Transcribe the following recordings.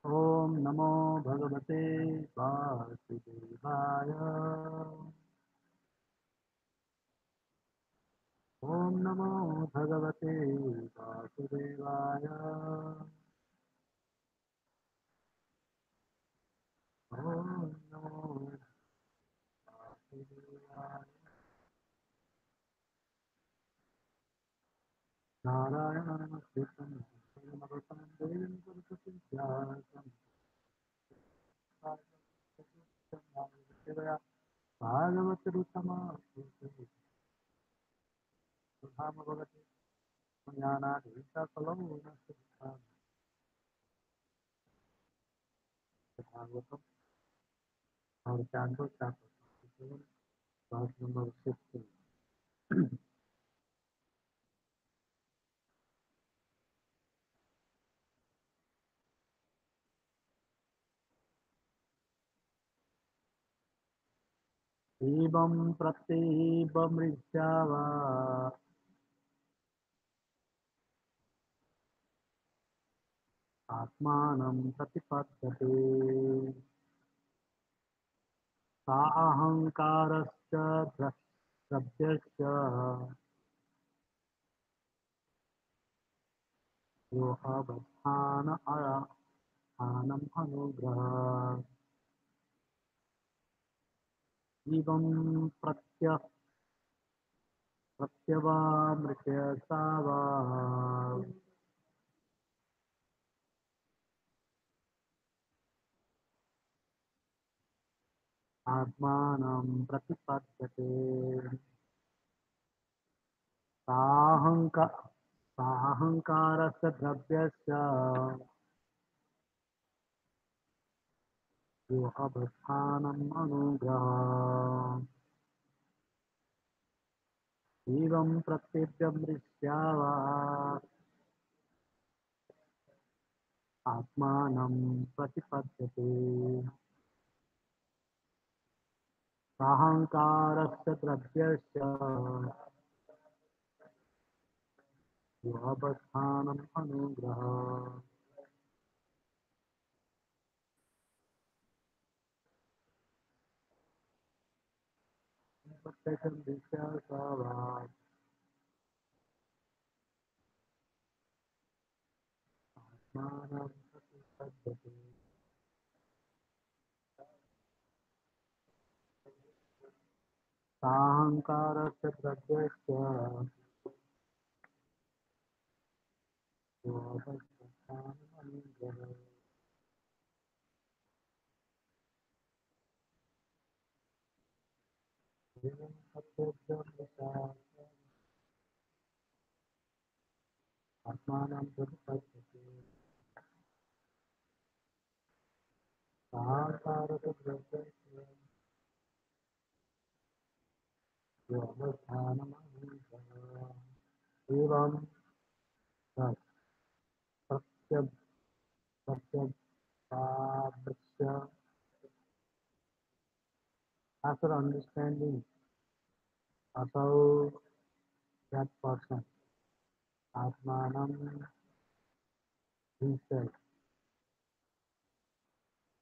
ओम नमो भगवते वासुदेवाय। ओम नमो भगवते वासुदेवाय। ओम नमो वासुदेवाय। नारायण नमस्कृतं नरं देवीं सरस्वतीं व्यासं भागवतरुत्तमा सुधाम भगवते ज्ञानाधीशकलौ भागवतम और चांदो चांदो क्लास नंबर 16। एवं प्रत्येवमृत्यावा आत्मानं प्रतिपद्यते सा अहंकारश्च द्रव्यश्च यो अवस्थानम् अनुग्रह एवं प्रत्यवामृतसा वा आत्मानं प्रतिपद्यते साहंका साहंकारस्य द्रव्यस्य यो अवस्थानम् अनुग्रह एवं प्रत्येकमृष्यावा आत्मानं प्रतिपद्यते साहंकारस्य द्रव्यस्य योऽवस्थानम् अनुग्रह प्रत्येकमृष्यावात् आत्मानं प्रतिपद्यते साहंकारस्य द्रव्यस्य योऽवस्थानम् अनुग्रह एवं प्रत्येकमृष्यावात् आत्मानं प्रतिपद्यते साकारस्य द्रव्यस्य योऽवस्थानमनुग्रह एवं प्रत्यब प्रत्यगादृश्य after understanding about that person atmanam himself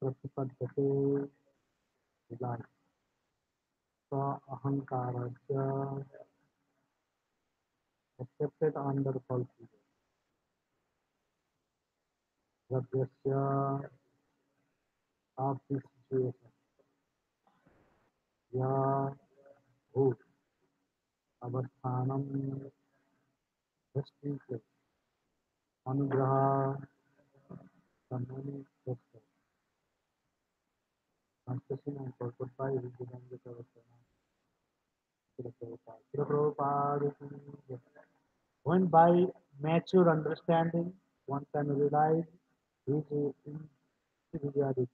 pratipadyate like sa ahankarasya accepted under falsehood radyasya of this situation ya bhut avasthanam resting place anugraha the many gesture translation and purpose by Vivekananda Prabhupada. When by mature understanding one can realize his individuality,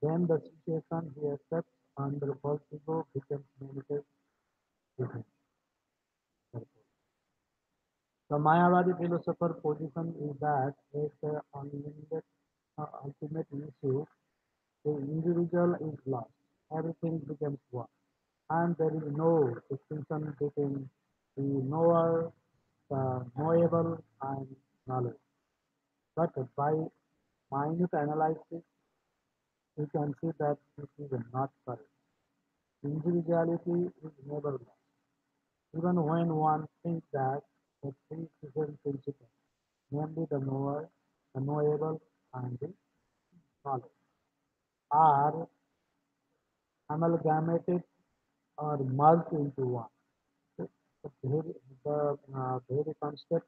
then the situation he accepts under false ego becomes manifest to him. The Mayavadi philosopher position is that at the ultimate issue, the individual is lost. Everything becomes one. And there is no distinction between the knower, the knowable, and knowledge. But by minute analysis, we can see that this is not correct. Individuality is never lost, even when one thinks that the three different principles, namely the knower, the knowable, and the knowledge, are amalgamated or merged into one. The very concept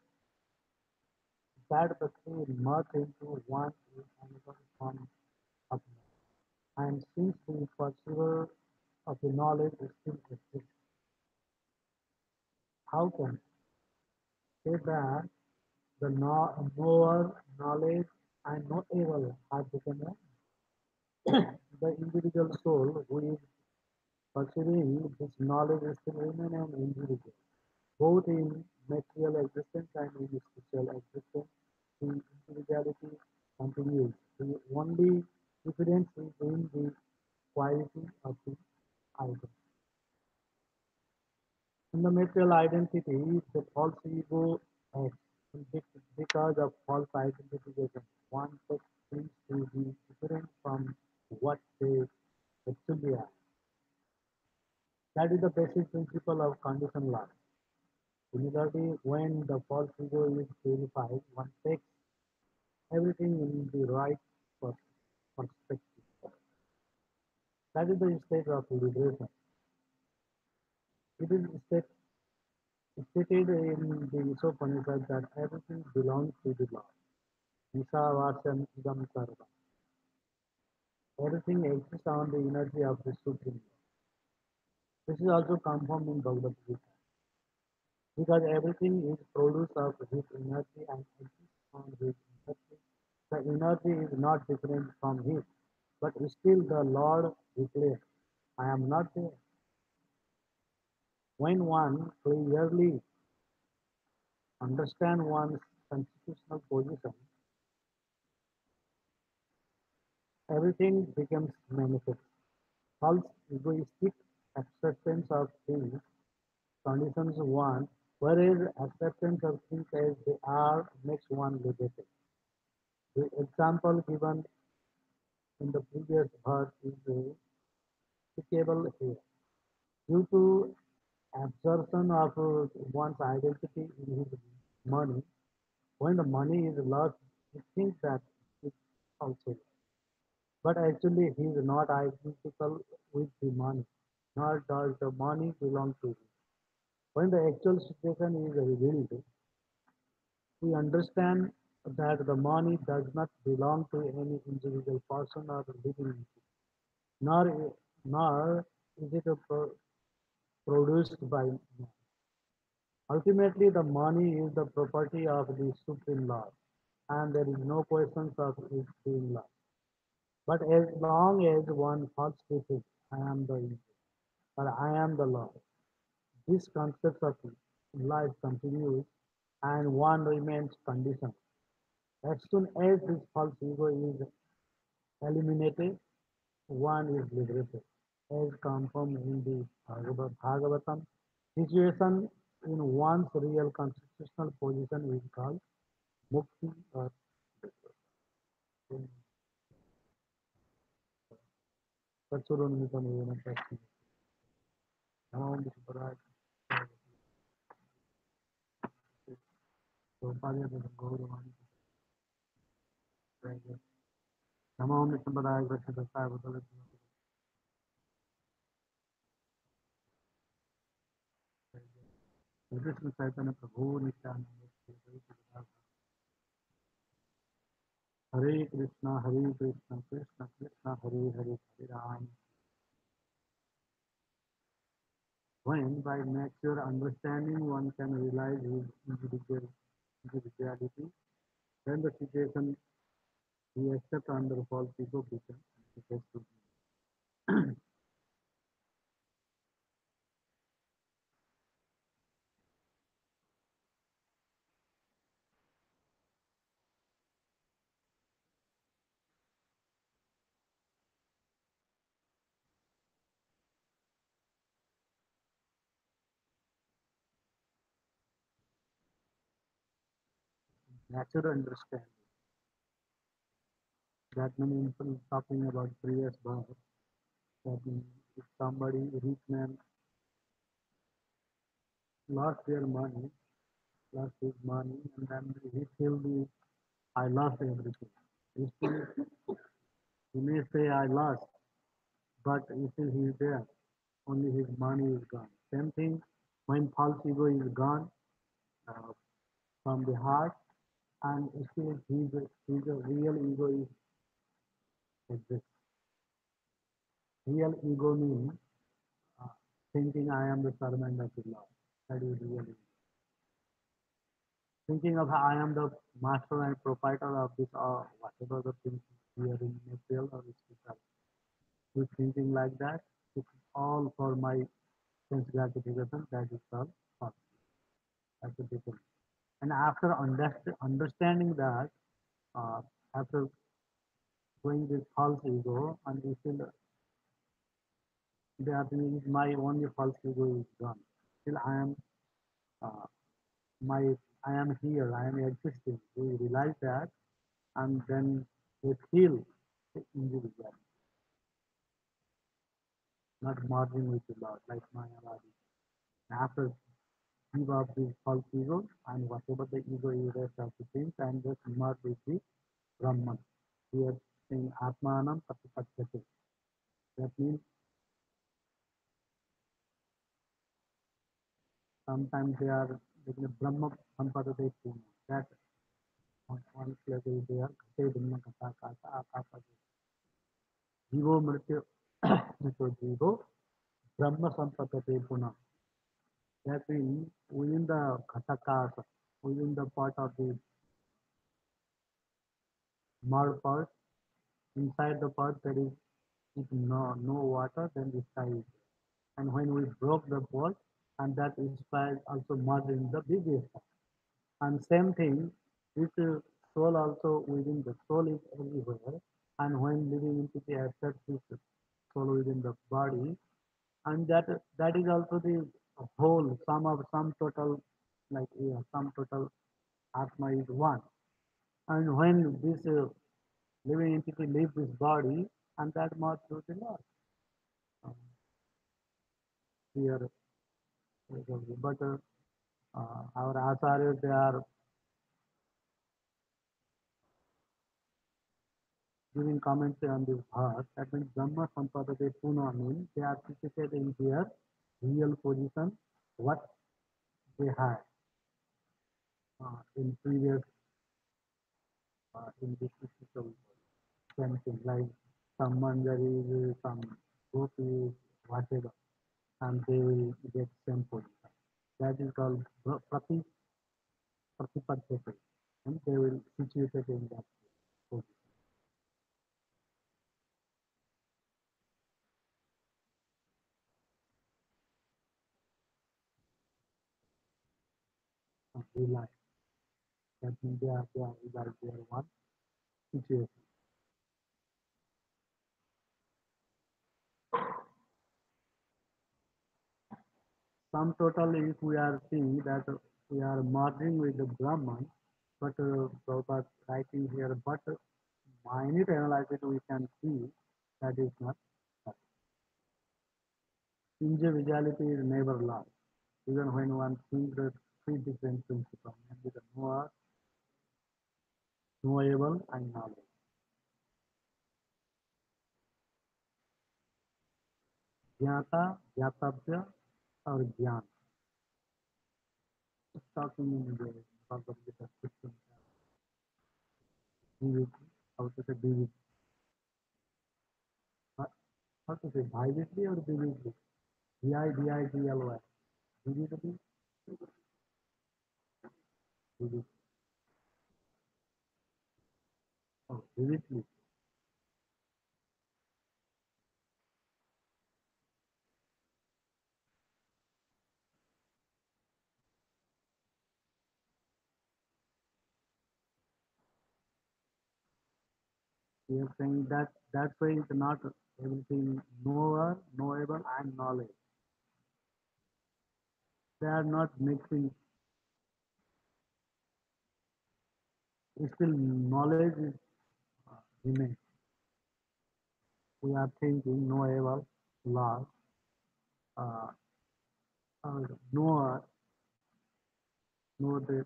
that the three merge into one is another form of knowledge. And since the pursuer of the knowledge still exists, how can say that the knower, knowledge, and knowable have become one? The individual soul who is pursuing this knowledge still remain an individual, both in material existence and in spiritual existence. The individuality continues. The only difference is in the quality of the identity. In the material identity, the false ego acts because of false identification. One takes things to be different from what they actually are. That is the basic principle of conditioned life. Similarly, when the false ego is purified, one takes everything in the right pers- perspective. That is the state of liberation. It is stated in the Upanishad that everything belongs to the Lord. Isavasyan idam sarva. Everything exists on the energy of the Supreme. This is also confirmed in Bhagavad Gita because everything is produced of his energy and exists on his energy. The energy is not different from his, but still the Lord declares, I am not there. When one clearly understands one's constitutional position, everything becomes manifest. False egoistic acceptance of things conditions one, whereas acceptance of things as they are makes one liberated. The example given in the previous verse is applicable here. Due to absorption of one's identity in his money, when the money is lost, he thinks that it's also. But actually, he is not identical with the money, nor does the money belong to him. When the actual situation is revealed, we understand that the money does not belong to any individual person or living entity, nor is it produced by man. Ultimately, the money is the property of the Supreme Lord, and there is no question of its being lost. But as long as one falls to think, I am the ego, or I am the Lord, this concept of life continues and one remains conditioned. As soon as this false ego is eliminated, one is liberated. As confirmed in the Bhagavatam, situation in one's real constitutional position is called mukti or Satsuranamitam Prashna. Namo Vishwaraya. Sopalia Gauravani. Namo Vishwaraya Prashna Sai Krishna Chaitanya Prabhu Nityananda. Hare Krishna, Krishna Krishna, Hare Hare, Hare Ram. When by mature understanding one can realize his individuality, then the situation he accepts under false ego becomes manifest. Natural understanding. That means talking about previous birth. That means if somebody, rich man, lost their money, lost his money, and then he feel the I lost everything. Still, he may say I lost, but still he is there. Only his money is gone. Same thing when false ego is gone uh, from the heart, and still his real ego is exists. Real ego means uh, thinking I am the servant of the Lord. That is real ego. Thinking of I am the master and proprietor of this or whatever the things here in material or spiritual. He's thinking like that. It's all for my sense gratification. That is called thought. That's the difference. And after understanding that, uh, after going this false ego, and we feel that means my only false ego is gone. Still, uh, my I am here. I am existing. We realize that, and then we feel the individual, not merging with the Lord, like Mayavadi. After give up this false ego and whatever the ego is rest of the things and just merge with the Brahman. We are saying Atmanam Patipachyate. That means sometimes they are like the Brahma Sampadate Puna. That on one level they are Kate Brahma Kata Kata Akapa. Jivo Mrityu Mrityu Jivo Brahma Sampatati Puna. That means within the Ghataka, within the part of the mud part, inside the part there is no water, then the sky is. And when we broke the ball, and that sky also merged in the biggest. And same thing, this soul also within the soul is everywhere. And when living entity accepts this soul within the body, and that is also the whole sum total, like yeah, sum total atma is one. And when this living entity leaves this body, and that must do the loss here. But our acharyas, they are giving commentary on this verse. That means Brahma Sampadate Puna means they are situated in their real position, what they had in previous in this physical same thing, like some manjaris, some gopis, whatever, and they will get same position. That is called pratipadhati, and they will situated in that position. Rely. That means they are one situation. Sum total, if we are seeing that we are merging with the Brahman, but Prabhupada writing here, but minute analysis we can see that is not correct. Individuality is never lost, even when one thinks the three different principles, namely the knower, knowable, and knowledge. ज्ञाता, ज्ञातव्य, और ज्ञान. It's talking in the Bhagavad Gita 16, divinity, how to say divinity. How to say divinity or divinity? Dividly, divinity, divinity. Oh, divinity. We are saying that that's why it's not everything knower, knowable, and knowledge. They are not mixing. Still, knowledge is remains. We are thinking knowable, law, uh, knower, know this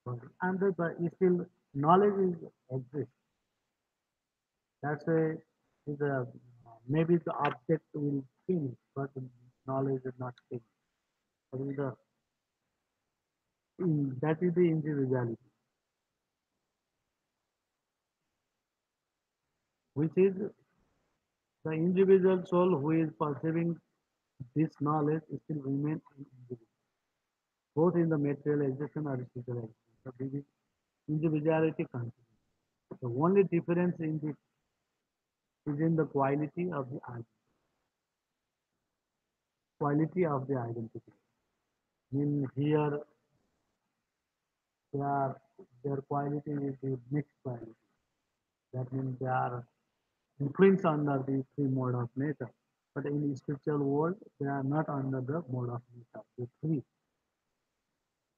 body. And still knowledge is exists. That's why is a maybe the object will change, but knowledge is not change. That is the individuality, which is the individual soul who is perceiving this knowledge still remains an individual, both in the material existence or spiritual existence. Individuality continues. The only difference in this is in the quality of the identity. In here, their their quality is the mixed quality. That means they are influenced under the three mode of nature. But in the spiritual world, they are not under the mode of nature. The three.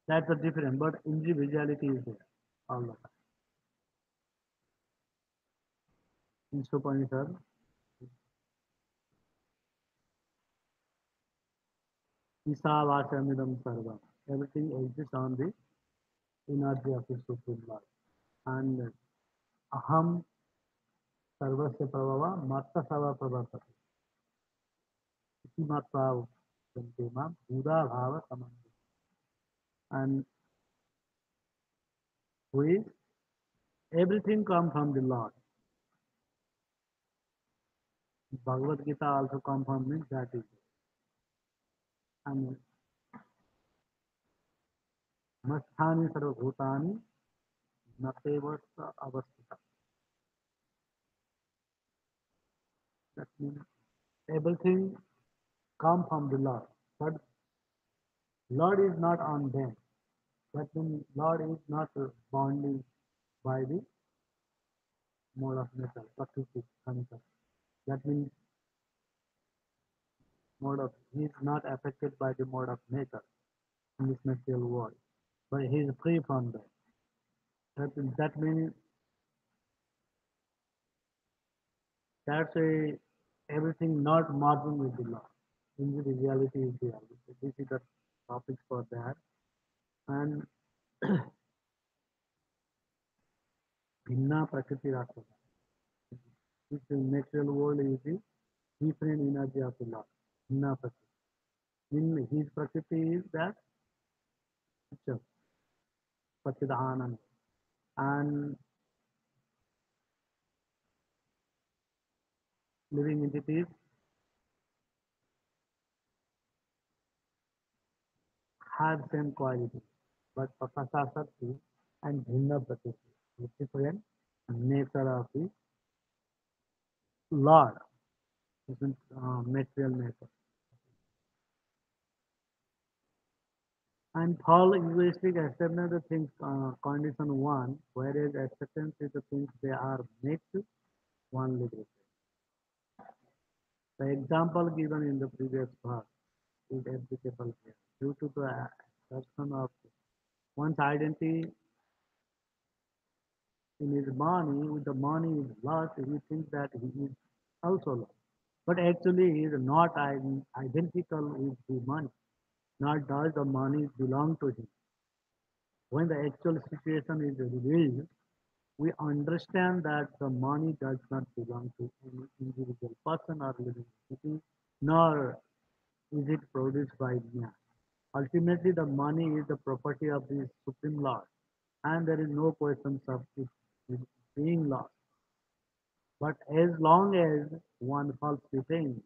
That's the difference. But individuality is there all the time. In Upanishad, Isavashamidam Sarvam. Everything exists on the energy of the Supreme Lord. And Aham Sarvasya Prabhava Matta Sava Prabhavati. Iti Matta Vantema Buddha Bhava Samandhi. And we, everything comes from the Lord. Bhagavad Gita also confirms that is. And masthani sarvabhutani natevasa avasthita. That means everything come from the Lord. But Lord is not on them. That means Lord is not bounded by the mode of nature, prakriti, concept. That means mode of he is not affected by the mode of nature in this material world, but he is free from that. That means that's a everything not merging with the law. In the reality is reality. This is the topic for that. And Bhinna Prakriti Rasa. This natural world is the different energy of the Lord. Bhinna Prakriti. In his Prakriti is that picture, Satchidananda. And living entities have same quality, but Prakasha Sakti and Bhinna Prakriti is different nature of the Lord, different material nature. And Paul egoistic acceptance the things condition one, whereas acceptance is the things they are made to one liberation. The example given in the previous verse is applicable here. Due to the assertion of one's identity in his money, with the money is lost, he thinks that he is also lost. But actually, he is not identical with the money. Nor does the money belong to him. When the actual situation is revealed, we understand that the money does not belong to any individual person or living entity, nor is it produced by man. Ultimately, the money is the property of the Supreme Lord, and there is no question of it being lost. But as long as one falsely thinks,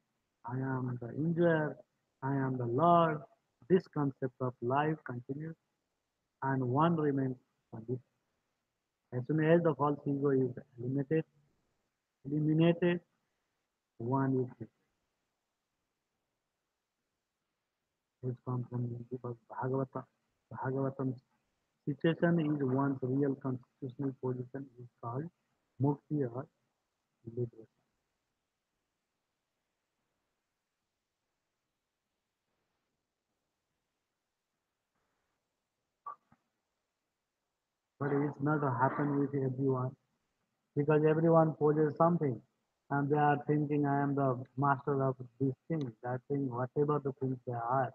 I am the enjoyer, I am the Lord, this concept of life continues and one remains conditional. As soon as the false ego is eliminated, one is free. This comes from because Bhagavatam situation is one's real constitutional position is called mukti or liberation. But it's not happen with everyone because everyone possesses something and they are thinking I am the master of this thing, that thing, whatever the things they are.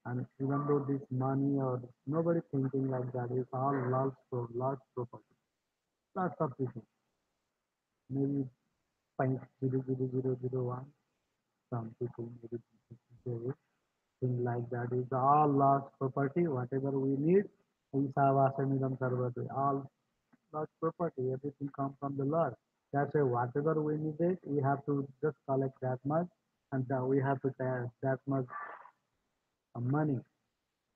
And even though this money or nobody thinking like that, it's all lost property. Lots of people. Maybe 0.00001. Some people maybe they will think like that. It's all lost property. Whatever we need, Isavasanidam Sarvati. All lost property. Everything comes from the Lord. That's why whatever we need it, we have to just collect that much and we have to pay that much money.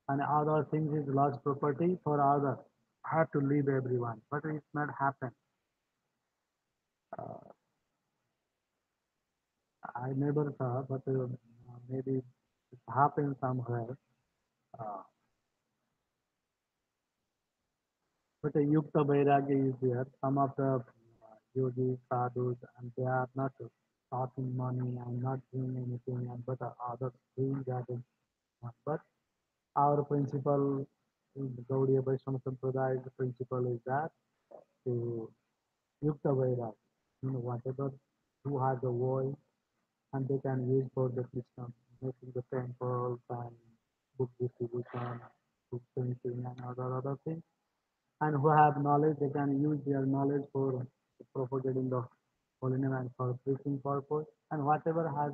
And other things is lost property for others. Have to leave everyone. But it's not happen. Uh, I never saw, but maybe it happens somewhere. Uh, but a yukta vairagya is there. Some of the yogis, sadhus, and they are not talking money and not doing anything, and but others doing that. But our principle in the Gaudiya Vaishnava Sampradaya, principle is that to yukta vairagya. Whatever who has a voice and they can use for the Krishna, making the temples and book distribution, book printing and other things. And who have knowledge, they can use their knowledge for propagating the holy name and for preaching purpose. And whatever has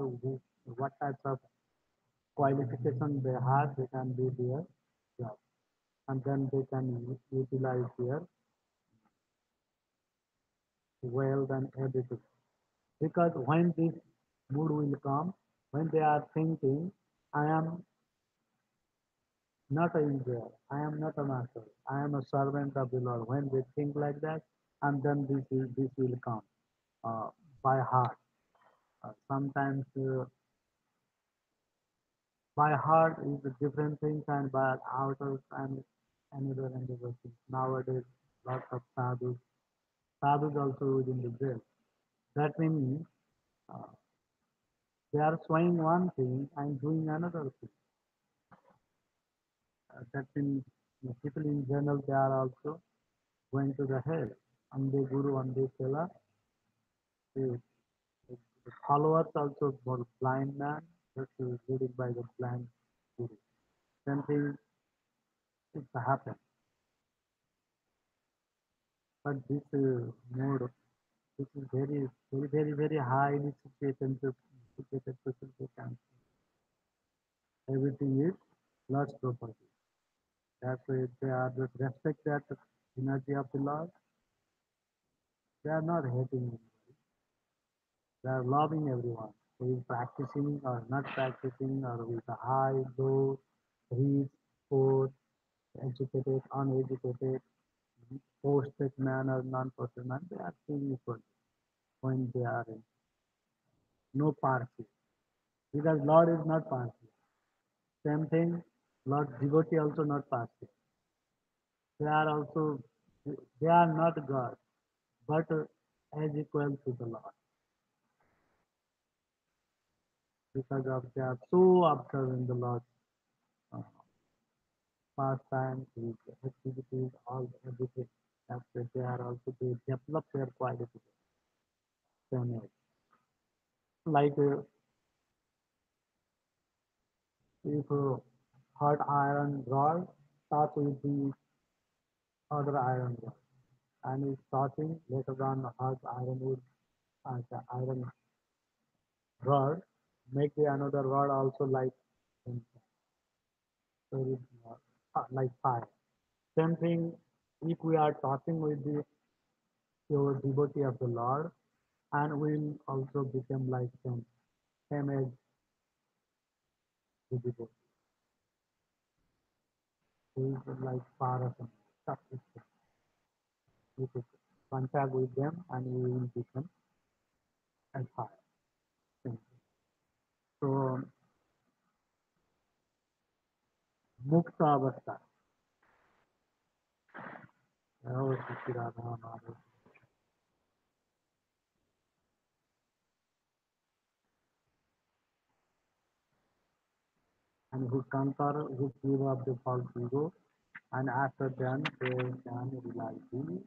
what types of qualification they have, they can do their job. And then they can utilize their wealth and everything. Because when this mood will come when they are thinking, I am not a user, I am not a master, I am a servant of the Lord. When they think like that, and then this will come uh, by heart. Sometimes by heart is a different things and by outer and another things. Nowadays, lots of sadhus also within the jail. That means uh, they are showing one thing and doing another thing. That means people in general they are also going to the hell. Ande Guru, Ande Chela. The, the followers also were blind man, just leading by the blind Guru. Same thing is happen. But this mode, this is very highly situated person who can everything is Lord's property. That's why they are just respect that energy of the Lord. They are not hating him. They are loving everyone. Who is practicing or not practicing or with a high, low, rich, poor, educated, uneducated, posted man or non-posted man, they are seeing equal when they are in no party. Because Lord is not party. Same thing, Lord devotee also not party. They are also, they are not God, but as equal to the Lord. Because of they are so observant the Lord uh, pastimes, his activities, all everything. That's why they are also they develop their quality. Same as like if hot iron rod starts with the other iron rod and is starting later on hot iron wood the iron rod make the another rod also like um, very, like fire. Same thing if we are talking with the pure devotee of the Lord and will also become like same as the devotee. Who is like fire or something. Stuff is we could contact with them and we will become as fire. Same thing. So mukta avastha. Oh, Shri Radha Madhav. And who conquer, who give up the false ego, and after them they can realize the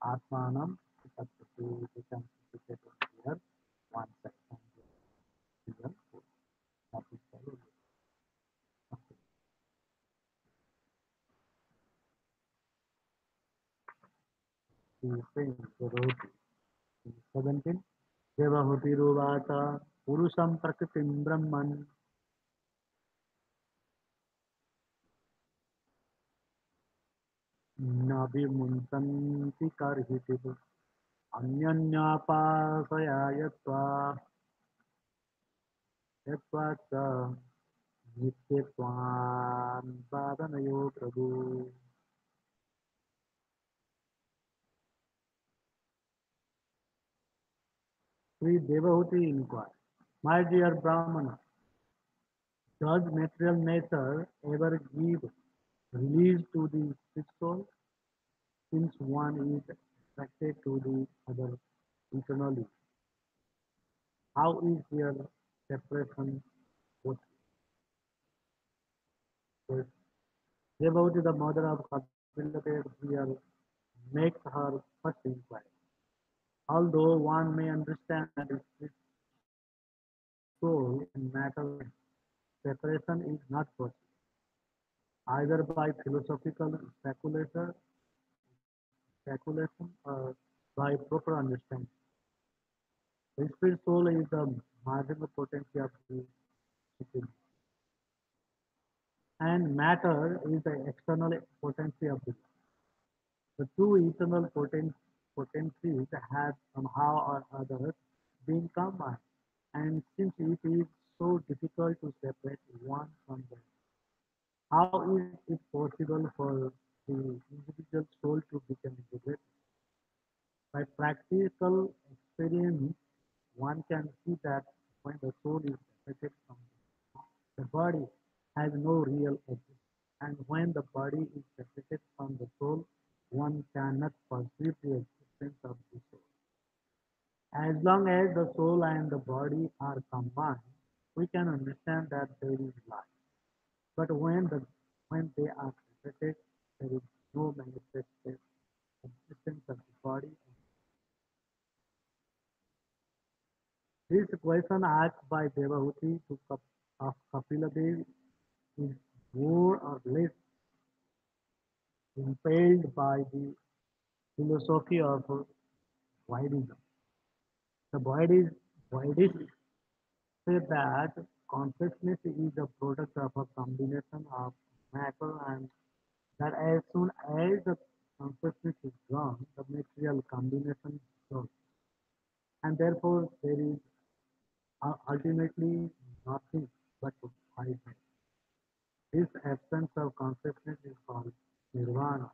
Atmanam, that they become situated here, one second, real, that is the thing, the roti. 17. Devahutiruvacha Purusham Prakritim Brahman Nabimuntanti Karhitidu Anyanyapasaya Yatva Cha Nityatvam Sadhanayo Prabhu. Sri Devahuti inquired, my dear Brahmana, does material nature ever give release to the sick soul since one is attracted to the other internally? How is their separation what what- Devotee, the mother of Kapila here, makes her first inquiry. Although one may understand that its soul and matter separation is not possible, either by philosophical speculation or by proper understanding. The spirit soul is the marginal potency of the spirit, and matter is the external potency of the. The two eternal potencies have somehow or other been combined. And since it is so difficult to separate one from the other, how is it possible for the individual soul to become integrated? By practical experience, one can see that when the soul is separated from the body, has no real existence. And when the body is separated from the soul, one cannot perceive the existence of the soul. As long as the soul and the body are combined, we can understand that there is life. But when they are separated, there is no manifested existence of the body. This question asked by Devahuti to of Kapila Dev is more or less impelled by the philosophy of Vaidism. The Buddhists say that consciousness is a product of a combination of matter, and that as soon as the consciousness is gone, the material combination is gone. And therefore there is ultimately nothing but voidness. This absence of consciousness is called nirvana.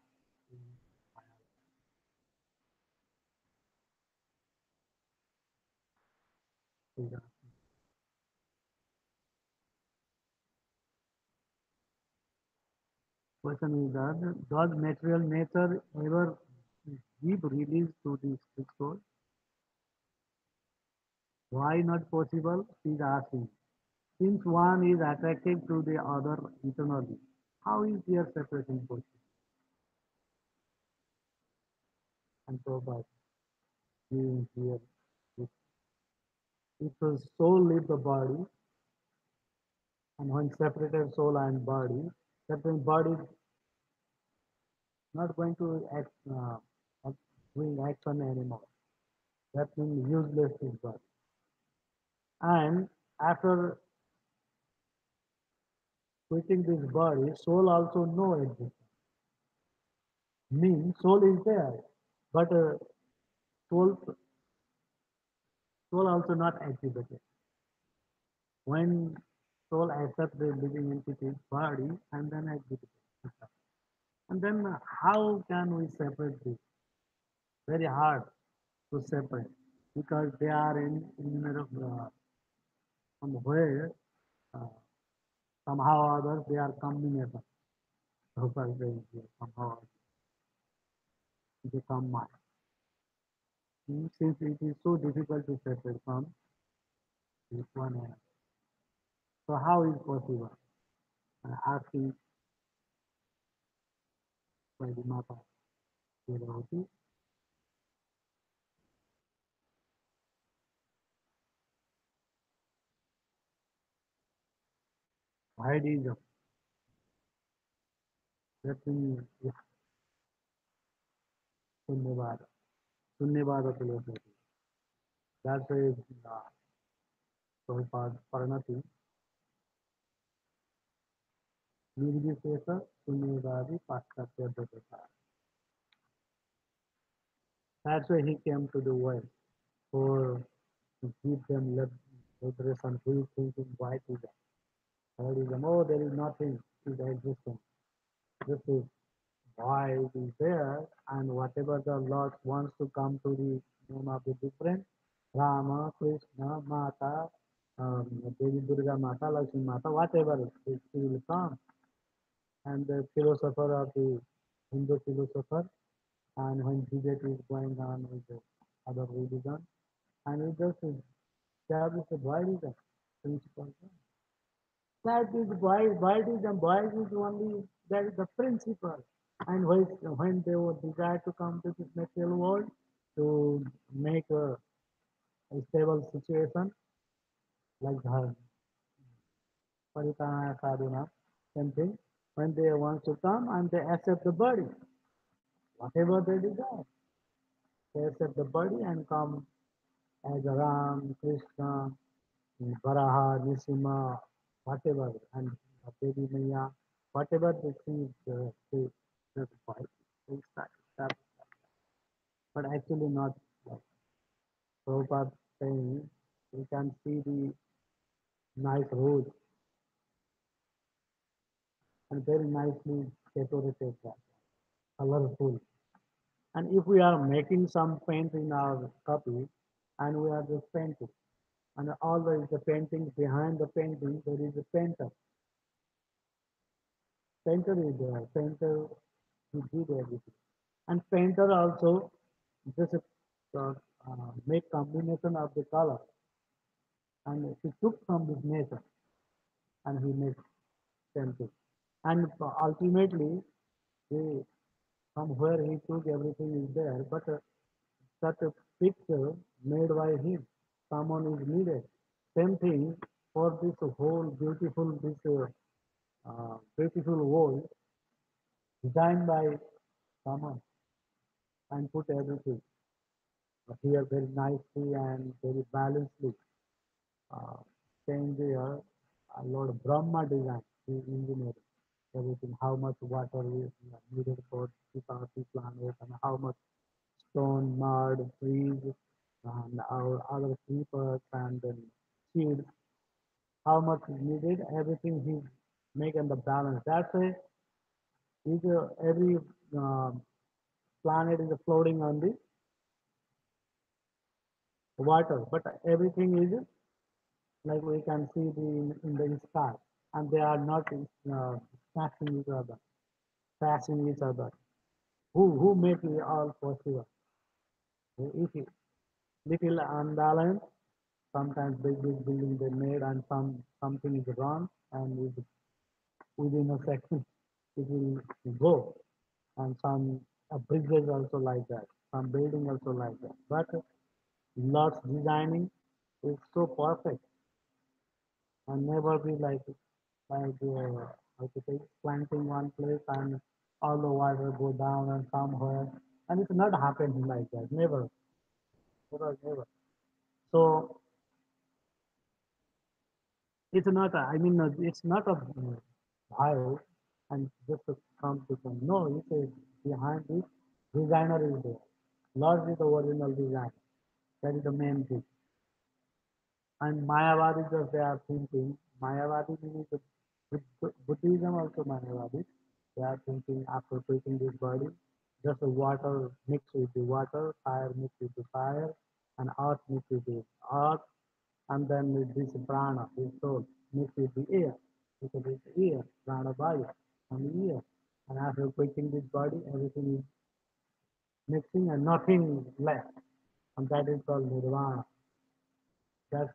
The question is that does material nature ever give release to the spirit soul? Why not possible? She is asking. Since one is attracted to the other eternally, how is their separation possible? And so by being here, if, if the soul leaves the body, and when separated soul and body, that means body is not going to act, doing action anymore. That means useless is body. And after quitting this body, soul also no existence. Means soul is there, but soul soul also not exhibited. When soul accepts the living entity's body and then exhibits it. And then how can we separate this? Very hard to separate because they are in somewhere uh, somehow or others they are combinable. So far somehow they combine. Since it is so difficult to separate from this one another. So how is possible? Asking by the Mata Devavati, why is that means Sunyavada. Sunyavada philosophy. That's a Prabhupada Paranati, Nirvishesha Sunyavadi Paschatya Devata. That's why he came to the world for to give them liberation. Who is thinking why to them? Buddhism, oh, there is nothing is existence. This is why it is there, and whatever the Lord wants to come to the name of the different Rama, Krishna, Mata, Devi Durga Mata, Lakshmi Mata, whatever it will come. And the philosopher of the Hindu philosopher, and when debate is going on with the other religion, and we just establish the Buddhism principle. That is why Buddhism, Buddhism is only that is the principle. And when they would desire to come to this material world to make a stable situation like the Paritana Sadhana, same thing. When they want to come and they accept the body, whatever they desire, they accept the body and come as a Ram, Krishna, Varaha, Nisima, whatever, and Devi Maya, whatever they see, they fight. They start. But actually not like Prabhupada saying. We can see the nice roads and very nicely decorated that, colorful. And if we are making some paint in our copy and we are just painting, and always the painting behind the painting there is a painter. Painter is there. Painter he did everything. And painter also just make combination of the color and he took from this nature and he made painting. And ultimately, he, from where he took everything is there, but such a picture made by him, someone is needed. Same thing for this whole beautiful world designed by someone and put everything here very nicely and very balancedly. Uh, Same there, Lord Brahma design, the engineer, everything, how much water is needed for the planet and how much stone, mud, trees, and our other creepers and then seeds, how much is needed, everything he make in the balance. That's why every um planet is floating on the water, but everything is like we can see in the sky, and they are not smashing each other, crashing each other. Who make it all possible? If it little unbalanced, sometimes big building they made and something is wrong and within a second it will go. And some bridges also like that, some building also like that. But Lord's designing is so perfect and never be how to say planting one place and all the water go down and somewhere and it's not happening like that. Never. So it's not. It's not a bio and just a competition. No, it's a behind it. Designer is there. Lord is the original design. That is the main thing. And Mayavadi just they are thinking. Mayavadi means Buddhism also Mayavadi. They are thinking after taking this body, just the water mixed with the water, fire mixed with the fire, and earth mixed with the earth, and then with this prana, this soul, mixed with the air, because it's air, prana baya, and the air. And after quitting this body, everything is mixing and nothing left. And that is called nirvana. That's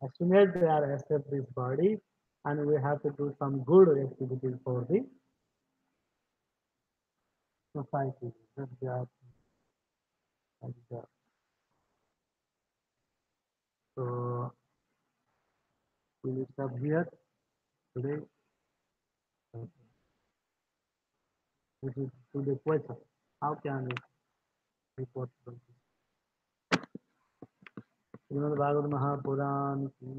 as soon as they are accept this body, and we have to do some good activities for the society. That's the- So we will stop here today. This is to the question. How can we report Shrimad Bhagavat Mahapuran की